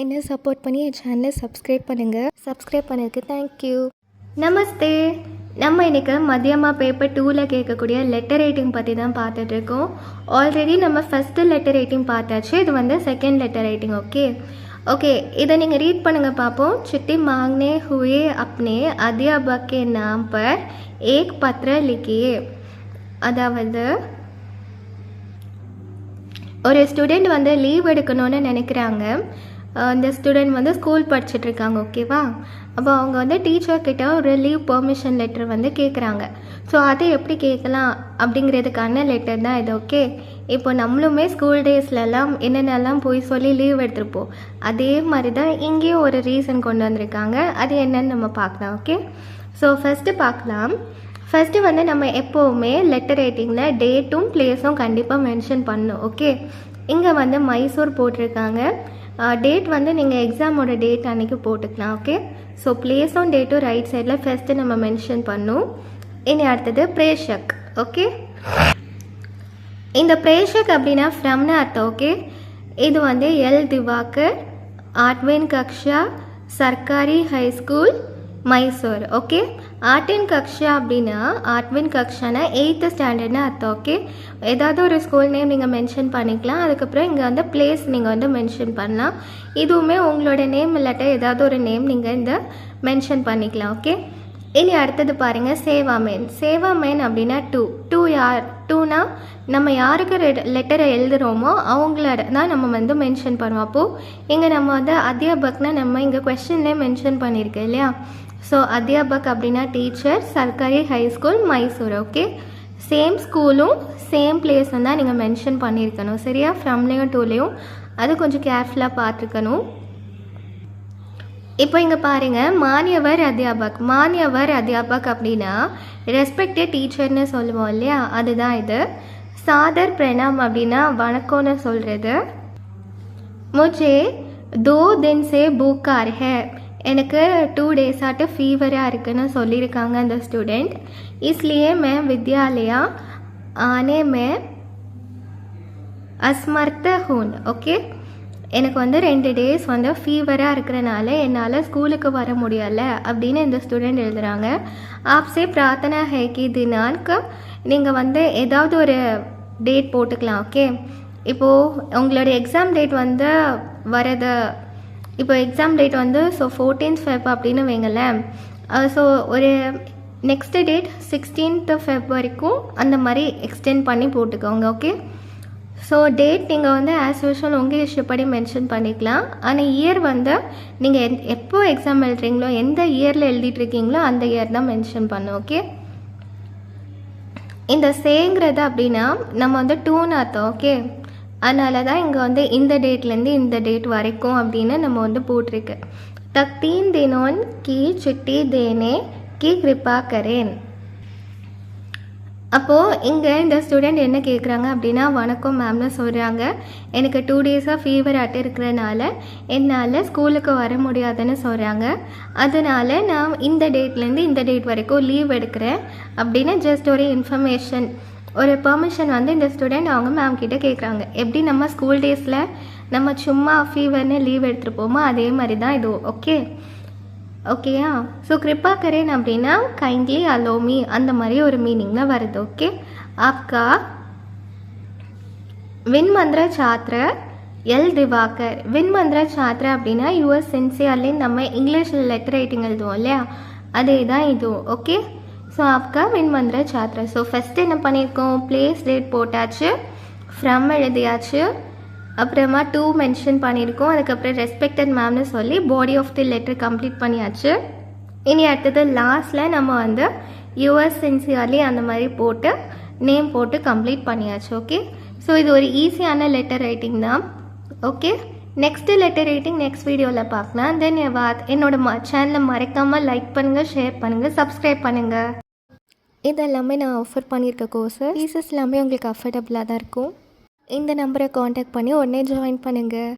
என்ன சப்போர்ட் பண்ணி என் சேனலை சப்ஸ்கிரைப் பண்ணுங்கள். சப்ஸ்கிரைப் பண்ணதுக்கு தேங்க்யூ. நமஸ்தே. நம்ம இன்றைக்கி மதியமா பேப்பர் 2ல் கேட்கக்கூடிய லெட்டர் ரைட்டிங் பற்றி தான் பார்த்துட்ருக்கோம். ஆல்ரெடி நம்ம ஃபஸ்ட்டு லெட்டர் ரைட்டிங் பார்த்தாச்சு. இது வந்து செகண்ட் லெட்டர் ரைட்டிங். ஓகே இதை நீங்கள் ரீட் பண்ணுங்கள் பார்ப்போம். चिट्ठी मांगने हुए अपने अध्यापक के नाम पर एक पत्र लिखिए. அதாவது ஒரு ஸ்டூடெண்ட் வந்து லீவ் எடுக்கணும்னு நினைக்கிறாங்க. அந்த ஸ்டூடெண்ட் வந்து ஸ்கூல் படிச்சுட்ருக்காங்க. ஓகேவா? அப்போ அவங்க வந்து டீச்சர்கிட்ட ஒரு லீவ் பெர்மிஷன் லெட்டர் வந்து கேட்குறாங்க. ஸோ அதை எப்படி கேட்கலாம் அப்படிங்கிறதுக்கான லெட்டர் தான் இது. ஓகே, இப்போ நம்மளுமே ஸ்கூல் டேஸ்லலாம் என்னென்னலாம் போய் சொல்லி லீவ் எடுத்துருப்போம். அதே மாதிரி தான் இங்கேயும் ஒரு ரீசன் கொண்டு வந்திருக்காங்க. அது என்னன்னு நம்ம பார்க்கலாம். ஓகே, ஸோ ஃபஸ்ட்டு பார்க்கலாம். ஃபஸ்ட்டு வந்து நம்ம எப்போவுமே லெட்டர் ரைட்டிங்கில் டேட்டும் பிளேஸும் கண்டிப்பாக மென்ஷன் பண்ணணும். ஓகே, இங்கே வந்து மைசூர் போட்டிருக்காங்க. டேட் வந்து நீங்கள் எக்ஸாமோட டேட் அன்றைக்கி போட்டுக்கலாம். ஓகே, ஸோ பிளேஸும் டேட்டும் ரைட் சைடில் ஃபஸ்ட்டு நம்ம மென்ஷன் பண்ணணும். இனி அடுத்தது பிரேஷக். ஓகே, இந்த பிரேஷக் அப்படின்னா ஃப்ரம்னு அர்த்தம். ஓகே, இது வந்து எல் திவாகர், 8वीं कक्षा, சர்க்காரி ஹை ஸ்கூல், மைசூர். ஓகே, 8वीं कक्षा அப்படின்னா 8वीं कक्षाனா 8th ஸ்டாண்டர்ட்னு அர்த்தம். ஓகே, ஏதாவது ஒரு ஸ்கூல் நேம் நீங்கள் மென்ஷன் பண்ணிக்கலாம். அதுக்கப்புறம் இங்கே வந்து பிளேஸ் நீங்கள் வந்து மென்ஷன் பண்ணலாம். இதுவுமே உங்களோட நேம் இல்லாட்ட ஏதாவது ஒரு நேம் நீங்கள் இந்த மென்ஷன் பண்ணிக்கலாம். ஓகே, இனி அடுத்தது பாருங்கள், சேவாமேன். சேவாமேன் அப்படின்னா டூ யார்? டூனா நம்ம யாருக்கு லெட்டரை எழுதுகிறோமோ அவங்கள தான் நம்ம வந்து மென்ஷன் பண்ணுவோம். அப்போது இங்கே நம்ம வந்து அத்தியாபக்னா நம்ம இங்கே கொஸ்டின்லேயே மென்ஷன் பண்ணியிருக்கோம் இல்லையா? ஸோ அத்தியாபக் அப்படின்னா teacher, Sarkari high school, Mysore. Okay, same ஸ்கூலும் சேம் பிளேஸும் தான் நீங்கள் மென்ஷன் பண்ணியிருக்கணும். சரியா? ஃப்ரம்லேயும் டூலேயும் அது கொஞ்சம் கேர்ஃபுல்லாக பார்த்துக்கணும். இப்போ இங்கே பாருங்கள், மானியவர் அத்தியாபக். மானியவர் அத்தியாபக் அப்படின்னா ரெஸ்பெக்டட் டீச்சர்னு சொல்லுவோம் இல்லையா? அதுதான் இது. சாதர் பிரணாம் அப்படின்னா வணக்கம்னு சொல்கிறது. முझे 2 दिन से बुखार है. எனக்கு 2 டேஸாட்டு ஃபீவராக இருக்குன்னு சொல்லியிருக்காங்க அந்த ஸ்டூடெண்ட். इसलिए मैं विद्यालय आने में असमर्थ हूँ. ஓகே, எனக்கு வந்து 2 டேஸ் வந்து ஃபீவராக இருக்கிறனால என்னால் ஸ்கூலுக்கு வர முடியலை அப்படின்னு இந்த ஸ்டூடெண்ட் எழுதுகிறாங்க. ஆப்ஸே பிரார்த்தனா ஹே கி தினான்க்கு நீங்கள் வந்து ஏதாவது ஒரு டேட் போட்டுக்கலாம். ஓகே, இப்போது உங்களோட எக்ஸாம் டேட் வந்து வரது, இப்போ எக்ஸாம் டேட் வந்து 14th Feb அப்படின்னு வைங்களேன். ஸோ ஒரு நெக்ஸ்ட் டேட் 16th Feb வரைக்கும் அந்த மாதிரி எக்ஸ்டெண்ட் பண்ணி போட்டுக்கோங்க. ஓகே, ஸோ டேட் நீங்கள் வந்து ஆஸ் யூஷுவல் உங்கள் இஷ்டப்படி மென்ஷன் பண்ணிக்கலாம். ஆனால் இயர் வந்து நீங்கள் எப்போ எக்ஸாம் எழுதுறீங்களோ, எந்த இயரில் எழுதிட்டுருக்கீங்களோ அந்த இயர் தான் மென்ஷன் பண்ணும். ஓகே, இந்த சேங்கிறது அப்படின்னா நம்ம வந்து டூன்னு அர்த்தம். ஓகே, அதனால தான் இங்கே வந்து இந்த டேட்லேருந்து இந்த டேட் வரைக்கும் அப்படின்னு நம்ம வந்து போட்டிருக்கு. तक 3 दिनों की छुट्टी देने की कृपा करें. அப்போது இங்கே இந்த ஸ்டூடெண்ட் என்ன கேட்குறாங்க அப்படின்னா, வணக்கம் மேம்னு சொல்கிறாங்க. எனக்கு 2 டேஸாக ஃபீவர் ஆட்டு இருக்கிறனால என்னால் ஸ்கூலுக்கு வர முடியாதுன்னு சொல்கிறாங்க. அதனால் நான் இந்த டேட்லேருந்து இந்த டேட் வரைக்கும் லீவ் எடுக்கிறேன் அப்படின்னு ஜஸ்ட் ஒரு இன்ஃபர்மேஷன், ஒரு பெர்மிஷன் வந்து இந்த ஸ்டூடெண்ட் அவங்க மேம் கிட்டே கேட்குறாங்க. எப்படி நம்ம ஸ்கூல் டேஸில் நம்ம சும்மா ஃபீவர்னு லீவ் எடுத்துருப்போமோ அதே மாதிரி தான் இது. ஓகேயா? ஸோ கிருப்பா கரேன் அப்படின்னா கைண்ட்லி அலோமி அந்த மாதிரி ஒரு மீனிங் தான் வருது. ஓகே, ஆப்கா வின் மந்திர சாத்திர எல் திவாகர். வின் மந்திர சாத்திர அப்படின்னா யுவர் சின்சியர்லி நம்ம இங்கிலீஷில் லெட்டர் ரைட்டிங் எழுதுவோம் இல்லையா? அதே தான் இதுவும். ஓகே, ஸோ ஆப்கா வின் மந்திர சாத்திர. ஸோ ஃபஸ்ட்டு என்ன பண்ணியிருக்கோம், பிளேஸ் டேட் போட்டாச்சு, ஃப்ரம் எழுதியாச்சு, அப்புறமா 2 மென்ஷன் பண்ணியிருக்கோம், அதுக்கப்புறம் ரெஸ்பெக்டட் மேம்னு சொல்லி body of the letter complete பண்ணியாச்சு. இனி அடுத்தது லாஸ்ட்டில் நம்ம வந்து யுவர் சின்சியர்லி அந்த மாதிரி போட்டு நேம் போட்டு கம்ப்ளீட் பண்ணியாச்சு. ஓகே, ஸோ இது ஒரு ஈஸியான லெட்டர் ரைட்டிங் தான். Okay, next letter writing next வீடியோவில் பார்க்கலாம். தன்யவாத். என்னோட சேனலை மறக்காமல் லைக் பண்ணுங்கள், ஷேர் பண்ணுங்கள், சப்ஸ்கிரைப் பண்ணுங்கள். இதெல்லாமே நான் ஆஃபர் பண்ணியிருக்க கோர்ஸு ஃபீஸஸ் எல்லாமே உங்களுக்கு அஃபோர்டபுளாக தான் இருக்கும். இந்த நம்பரை காண்டாக்ட் பண்ணி உடனே ஜாயின் பண்ணுங்கள்.